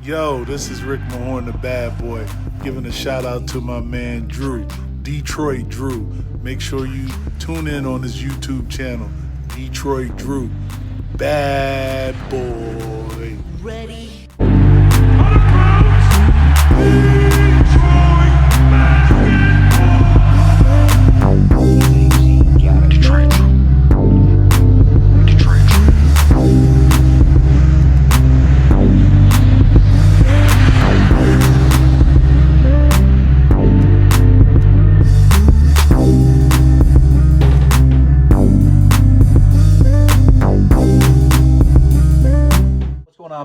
Yo, this is Rick Mahorn, the bad boy, giving a shout out to my man Drew, Detroit Drew. Make sure you tune in on his YouTube channel, Detroit Drew. Bad boy. Ready.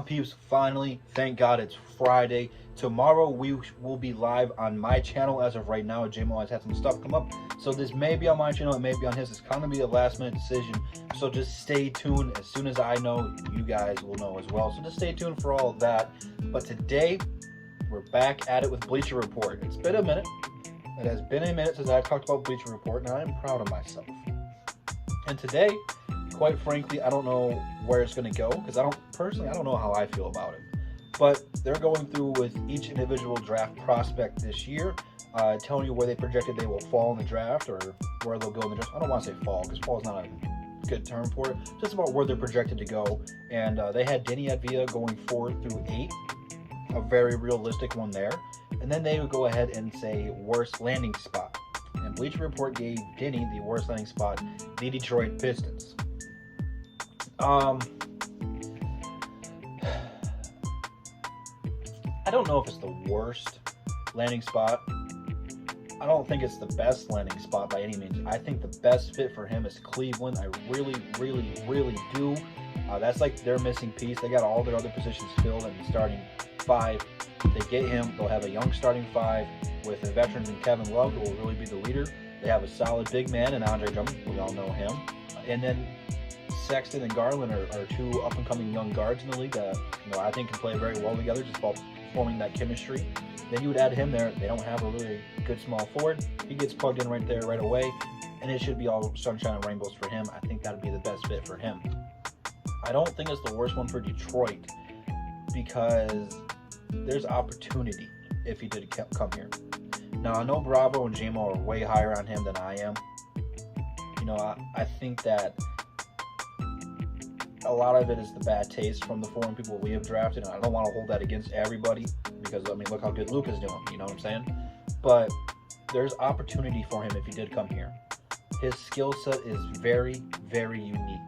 Peeps, finally, thank God it's Friday. Tomorrow we will be live on my channel. As of right now, JMO has had some stuff come up, so this may be on my channel, it may be on his. It's kind of be a last minute decision, so just stay tuned. As soon as I know, you guys will know as well, so just stay tuned for all of that. But today we're back at it with Bleacher Report. It's been a minute. It has been a minute since I've talked about Bleacher Report, and I'm proud of myself. And today, quite frankly, I don't know where it's going to go, because I don't know how I feel about it. But they're going through with each individual draft prospect this year, telling you where they projected they will fall in the draft, or where they'll go in the draft. I don't want to say fall, because fall is not a good term for it. Just about where they're projected to go. And they had Deni Avdija going 4 through 8, a very realistic one there. And then they would go ahead and say worst landing spot. And Bleacher Report gave Deni the worst landing spot, the Detroit Pistons. I don't know if it's the worst landing spot. I don't think it's the best landing spot by any means. I think the best fit for him is Cleveland. I really do. That's like their missing piece. They got all their other positions filled in the starting 5. They get him, they'll have a young starting 5 with the veterans in Kevin Love, who will really be the leader. They have a solid big man in Andre Drummond. We all know him. And then Sexton and Garland are 2 up-and-coming young guards in the league that I think can play very well together, just about forming that chemistry. Then you would add him there. They don't have a really good small forward. He gets plugged in right there right away, and it should be all sunshine and rainbows for him. I think that would be the best fit for him. I don't think it's the worst one for Detroit, because there's opportunity if he did come here. Now, I know Bravo and JMO are way higher on him than I am. I think that a lot of it is the bad taste from the foreign people we have drafted, and I don't want to hold that against everybody, because look how good Luke is doing, you know what I'm saying? But there's opportunity for him if he did come here. His skill set is very unique.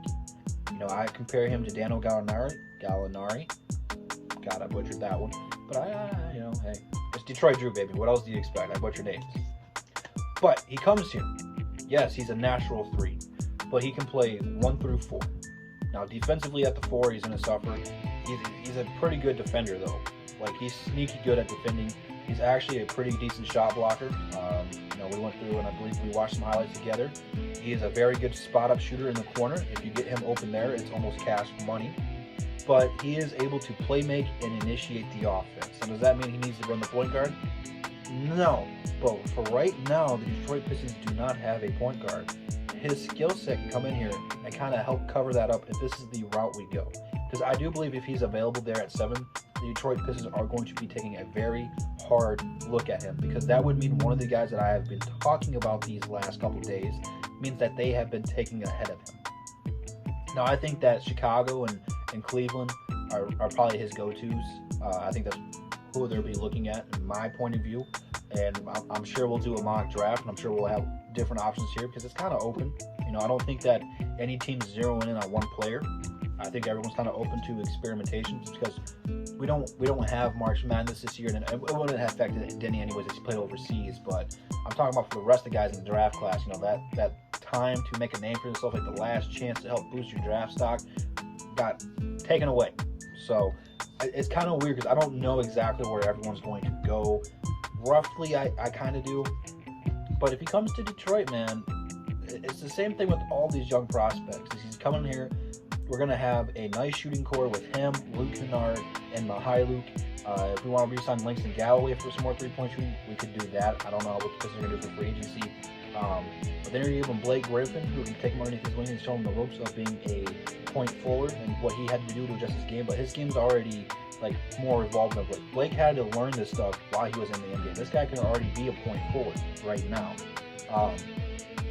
I compare him to Daniel Gallinari. God, I butchered that one, but hey, it's Detroit Drew, baby. What else do you expect? I butchered names. But he comes here. Yes, he's a natural 3, but he can play 1 through 4. Now, defensively at the 4, he's going to suffer. He's a pretty good defender, though. He's sneaky good at defending. He's actually a pretty decent shot blocker. We went through, and I believe we watched some highlights together. He is a very good spot-up shooter in the corner. If you get him open there, it's almost cash money. But he is able to play make and initiate the offense. So does that mean he needs to run the point guard? No. But for right now, the Detroit Pistons do not have a point guard. His skill set can come in here and kind of help cover that up if this is the route we go. Because I do believe if he's available there at 7, the Detroit Pistons are going to be taking a very hard look at him, because that would mean one of the guys that I have been talking about these last couple of days means that they have been taking ahead of him. Now, I think that Chicago and Cleveland are probably his go-tos. I think that's who they'll be looking at in my point of view. And I'm sure we'll do a mock draft, and I'm sure we'll have different options here, because it's kind of open. I don't think that any team's zeroing in on one player. I think everyone's kind of open to experimentation, just because we don't have March Madness this year, and it wouldn't have affected Deni anyways as he played overseas. But I'm talking about for the rest of the guys in the draft class. That time to make a name for yourself, the last chance to help boost your draft stock, got taken away. So it's kind of weird, because I don't know exactly where everyone's going to go. Roughly, I kind of do. But if he comes to Detroit, man, it's the same thing with all these young prospects. He's coming here. We're going to have a nice shooting core with him, Luke Kennard, and Luke. If we want to re-sign Langston Galloway for some more 3-point shooting, we could do that. I don't know what the Pistons are going to do for free agency. But then you give him Blake Griffin, who can take him underneath his wing and show him the ropes of being a point forward and what he had to do to adjust his game. But his game's already like more evolved than Blake. Blake had to learn this stuff while he was in the NBA. This guy can already be a point forward right now.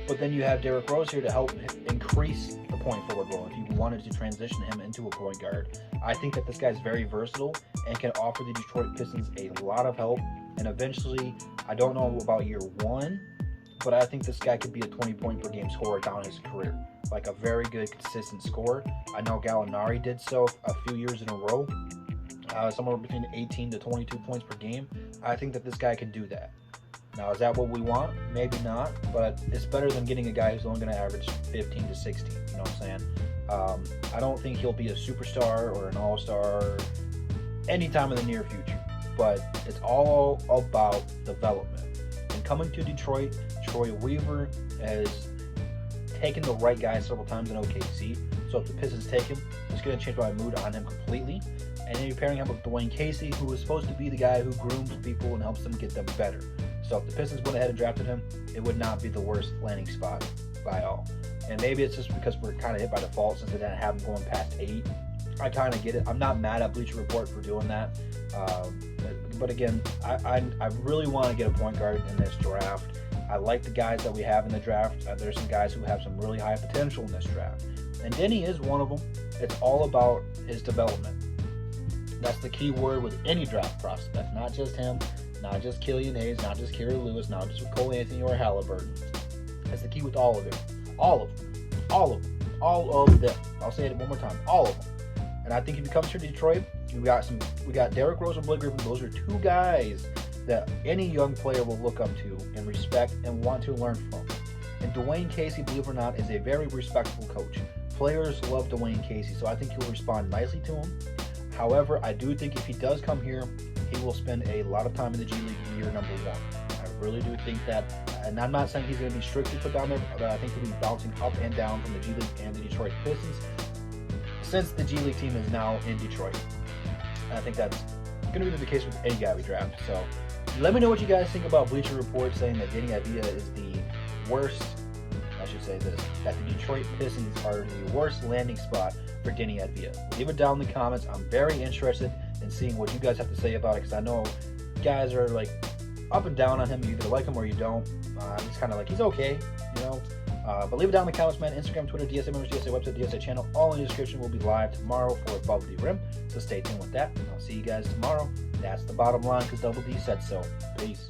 But then you have Derrick Rose here to help increase the point forward role if you wanted to transition him into a point guard. I think that this guy's very versatile and can offer the Detroit Pistons a lot of help. And eventually, I don't know about year one, but I think this guy could be a 20-point per game scorer down his career. Like a very good, consistent scorer. I know Gallinari did so a few years in a row. Somewhere between 18 to 22 points per game. I think that this guy can do that. Now, is that what we want? Maybe not, but it's better than getting a guy who's only going to average 15 to 16. You know what I'm saying? I don't think he'll be a superstar or an all-star anytime in the near future, but it's all about development. And coming to Detroit, Troy Weaver has taken the right guy several times in OKC. So if the Pistons take him, it's going to change my mood on him completely. And then you're pairing him with Dwayne Casey, who is supposed to be the guy who grooms people and helps them get them better. So if the Pistons went ahead and drafted him, it would not be the worst landing spot by all. And maybe it's just because we're kind of hit by default since they didn't have him going past 8. I kind of get it. I'm not mad at Bleacher Report for doing that. But again, I really want to get a point guard in this draft. I like the guys that we have in the draft. There's some guys who have some really high potential in this draft. And Deni is one of them. It's all about his development. That's the key word with any draft prospect. Not just him, not just Killian Hayes, not just Kerry Lewis, not just with Cole Anthony or Halliburton. That's the key with all of them. All of them. All of them. All of them. I'll say it one more time. All of them. And I think if he comes to Detroit, we got Derrick Rose and Blake Griffin. Those are two guys that any young player will look up to and respect and want to learn from. And Dwayne Casey, believe it or not, is a very respectful coach. Players love Dwayne Casey, so I think he'll respond nicely to him. However, I do think if he does come here, he will spend a lot of time in the G League in year number 1. I really do think that, and I'm not saying he's going to be strictly put down there, but I think he'll be bouncing up and down from the G League and the Detroit Pistons since the G League team is now in Detroit. And I think that's going to be the case with any guy we draft. So let me know what you guys think about Bleacher Report saying that Deni Avdija is the worst, I should say this, that the Detroit Pistons are the worst landing spot for Deni Avdija. Leave it down in the comments. I'm very interested in seeing what you guys have to say about it because I know guys are like up and down on him. You either like him or you don't. I'm just kind of like, he's okay, you know. But leave it down in the comments, man. Instagram, Twitter, DSA members, DSA website, DSA channel, all in the description. Will be live tomorrow for Above the Rim. So stay tuned with that. And I'll see you guys tomorrow. That's the bottom line because Double D said so. Peace.